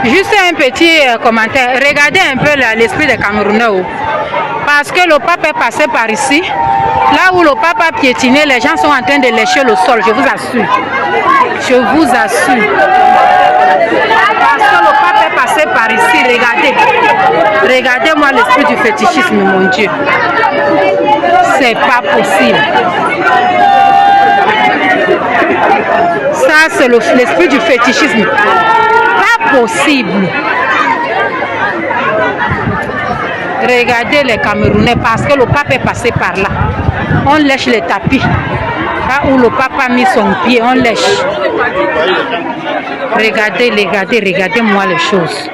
Juste un petit commentaire. Regardez un peu l'esprit des Camerounais. Parce que le pape est passé par ici. Là où le pape a piétiné, les gens sont en train de lécher le sol, je vous assure. Je vous assure. Parce que le pape est passé par ici, regardez. Regardez-moi l'esprit du fétichisme, mon Dieu. C'est pas possible. Ça, c'est l'esprit du fétichisme. Pas possible. Regardez les Camerounais parce que le pape est passé par là. On lèche les tapis. Là où le pape a mis son pied, on lèche. Regardez, regardez-moi les choses.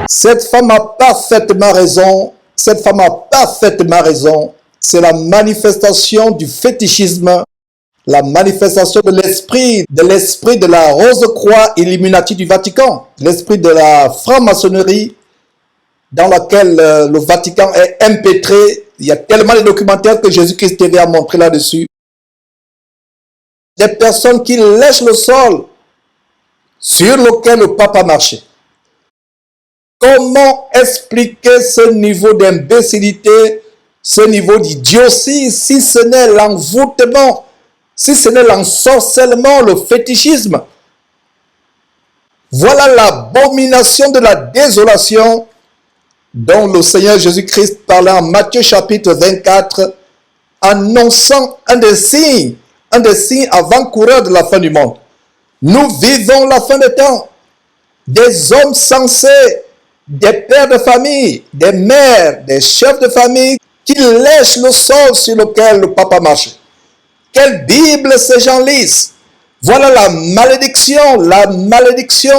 Cette femme a parfaitement raison. Cette femme a parfaitement raison. C'est la manifestation du fétichisme, la manifestation de l'esprit de la Rose-Croix Illuminati du Vatican, l'esprit de la franc-maçonnerie dans laquelle le Vatican est empêtré. Il y a tellement de documentaires que Jésus-Christ TV a montré là-dessus. Des personnes qui lèchent le sol sur lequel le pape a marché. Comment expliquer ce niveau d'imbécilité, ce niveau d'idiotie, si ce n'est l'envoûtement, si ce n'est l'ensorcellement, le fétichisme? Voilà l'abomination de la désolation dont le Seigneur Jésus-Christ parlait en Matthieu chapitre 24, annonçant un des signes avant-coureurs de la fin du monde. Nous vivons la fin des temps. Des hommes sensés, des pères de famille, des mères, des chefs de famille qui lèchent le sol sur lequel le pape a marché. Quelle Bible ces gens lisent? Voilà la malédiction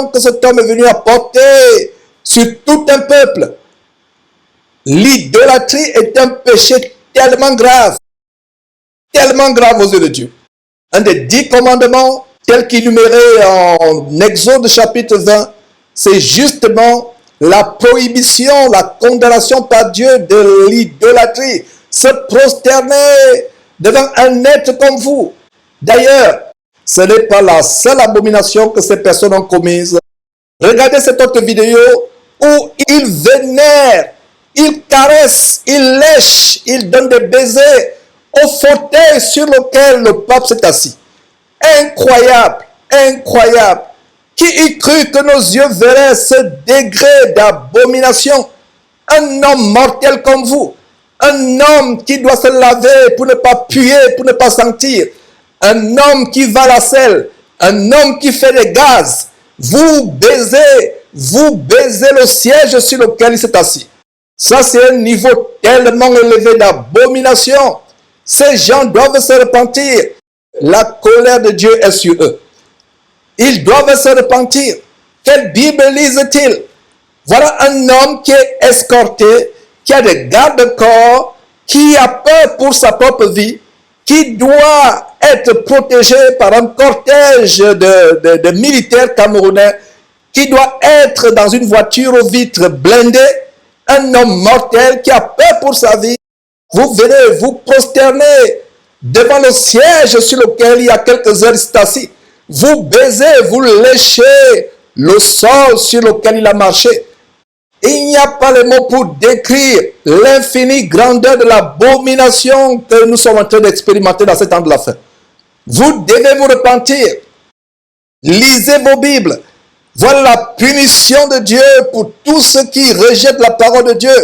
que cet homme est venu apporter sur tout un peuple. L'idolâtrie est un péché tellement grave aux yeux de Dieu. Un des 10 commandements, tel qu'énuméré en Exode chapitre 20, c'est justement la prohibition, la condamnation par Dieu de l'idolâtrie. Se prosterner devant un être comme vous. D'ailleurs, ce n'est pas la seule abomination que ces personnes ont commise. Regardez cette autre vidéo où ils vénèrent, ils caressent, ils lèchent, ils donnent des baisers au fauteuil sur lequel le pape s'est assis. Incroyable, incroyable. Qui eût cru que nos yeux verraient ce degré d'abomination? Un homme mortel comme vous, un homme qui doit se laver pour ne pas puer, pour ne pas sentir, un homme qui va à la selle, un homme qui fait des gaz, vous baisez le siège sur lequel il s'est assis. Ça, c'est un niveau tellement élevé d'abomination. Ces gens doivent se repentir. La colère de Dieu est sur eux. Ils doivent se repentir. Quelle Bible lisent-ils? Voilà un homme qui est escorté, qui a des gardes-corps, qui a peur pour sa propre vie, qui doit être protégé par un cortège de militaires camerounais, qui doit être dans une voiture aux vitres blindées, un homme mortel qui a peur pour sa vie. Vous venez vous prosterner devant le siège sur lequel il y a quelques heures il s'est assis. Vous baisez, vous léchez le sol sur lequel il a marché. Il n'y a pas les mots pour décrire l'infinie grandeur de l'abomination que nous sommes en train d'expérimenter dans ce temps de la fin. Vous devez vous repentir. Lisez vos Bibles. Voilà la punition de Dieu pour tous ceux qui rejettent la parole de Dieu,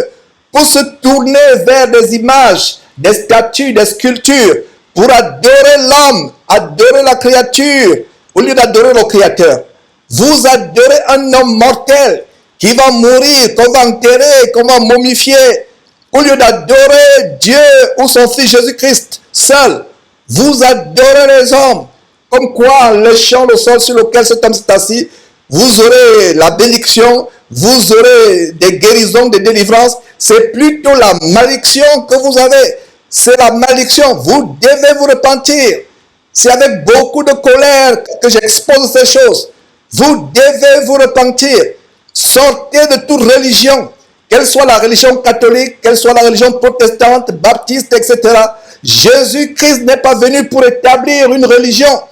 pour se tourner vers des images, des statues, des sculptures, pour adorer l'homme, adorer la créature, au lieu d'adorer le Créateur. Vous adorez un homme mortel qui va mourir, qu'on va enterrer, qu'on va momifier, au lieu d'adorer Dieu ou son Fils Jésus-Christ seul. Vous adorez les hommes, comme quoi en léchant le sol sur lequel cet homme s'est assis, vous aurez la bénédiction, vous aurez des guérisons, des délivrances. C'est plutôt la malédiction que vous avez. C'est la malédiction. Vous devez vous repentir. C'est avec beaucoup de colère que j'expose ces choses. Vous devez vous repentir. Sortez de toute religion, qu'elle soit la religion catholique, qu'elle soit la religion protestante, baptiste, etc. Jésus-Christ n'est pas venu pour établir une religion.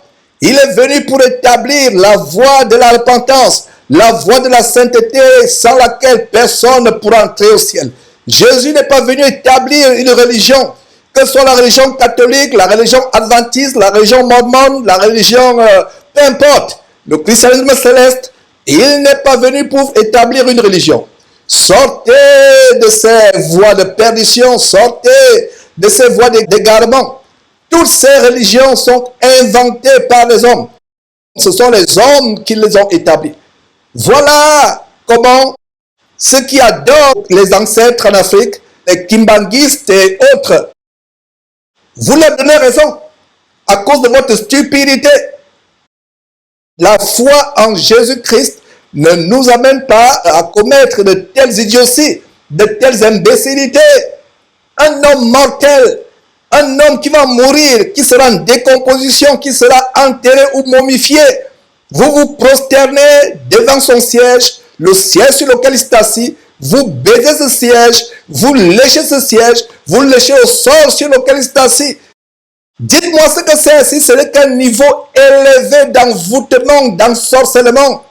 Il est venu pour établir la voie de la repentance, la voie de la sainteté sans laquelle personne ne pourra entrer au ciel. Jésus n'est pas venu établir une religion, que ce soit la religion catholique, la religion adventiste, la religion mormone, la religion, peu importe, le christianisme céleste. Il n'est pas venu pour établir une religion. Sortez de ces voies de perdition, sortez de ces voies d'égarement. Toutes ces religions sont inventées par les hommes. Ce sont les hommes qui les ont établies. Voilà comment ceux qui adorent les ancêtres en Afrique, les kimbanguistes et autres, vous leur donnez raison à cause de votre stupidité. La foi en Jésus-Christ ne nous amène pas à commettre de telles idioties, de telles imbécilités. Un homme mortel, un homme qui va mourir, qui sera en décomposition, qui sera enterré ou momifié. Vous vous prosternez devant son siège, le siège sur lequel il est assis, vous baisez ce siège, vous léchez ce siège, vous léchez au sol sur lequel il est assis. Dites-moi ce que c'est, si ce n'est qu'un niveau élevé d'envoûtement, d'ensorcellement.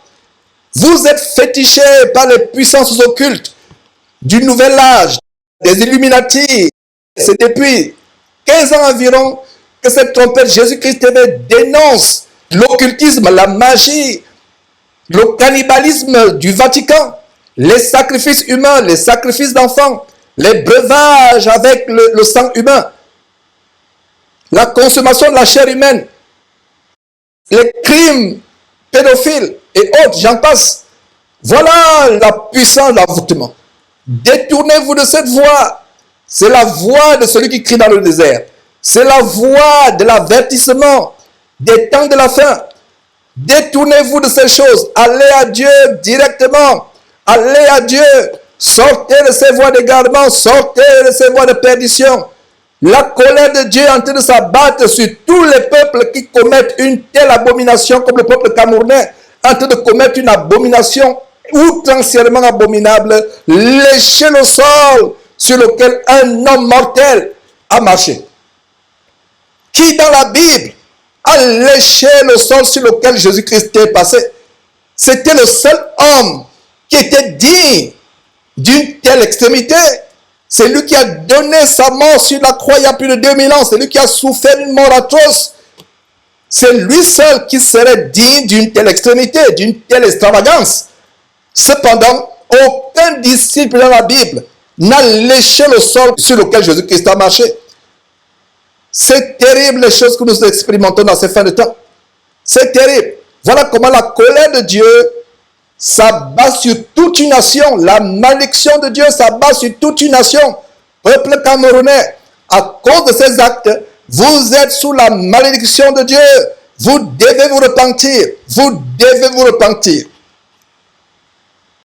Vous êtes fétichés par les puissances occultes du nouvel âge, des Illuminati. C'est depuis 15 ans environ que cette trompette Jésus-Christ TV dénonce l'occultisme, la magie, le cannibalisme du Vatican, les sacrifices humains, les sacrifices d'enfants, les breuvages avec le sang humain, la consommation de la chair humaine, les crimes pédophiles et autres, j'en passe. Voilà la puissance de l'envoûtement. Détournez-vous de cette voie. C'est la voie de celui qui crie dans le désert. C'est la voie de l'avertissement des temps de la fin. Détournez-vous de ces choses. Allez à Dieu directement. Allez à Dieu. Sortez de ces voies d'égarement. Sortez de ces voies de perdition. La colère de Dieu est en train de s'abattre sur tous les peuples qui commettent une telle abomination, comme le peuple camerounais, en train de commettre une abomination outrancièrement abominable, lécher le sol sur lequel un homme mortel a marché. Qui dans la Bible a léché le sol sur lequel Jésus-Christ est passé? C'était le seul homme qui était digne d'une telle extrémité. C'est lui qui a donné sa mort sur la croix il y a plus de 2000 ans. C'est lui qui a souffert une mort atroce. C'est lui seul qui serait digne d'une telle extrémité, d'une telle extravagance. Cependant, aucun disciple dans la Bible n'a léché le sol sur lequel Jésus-Christ a marché. C'est terrible les choses que nous expérimentons dans ces fins de temps. C'est terrible. Voilà comment la colère de Dieu s'abat sur toute une nation. La malédiction de Dieu s'abat sur toute une nation. Peuple camerounais, à cause de ces actes, vous êtes sous la malédiction de Dieu. Vous devez vous repentir. Vous devez vous repentir.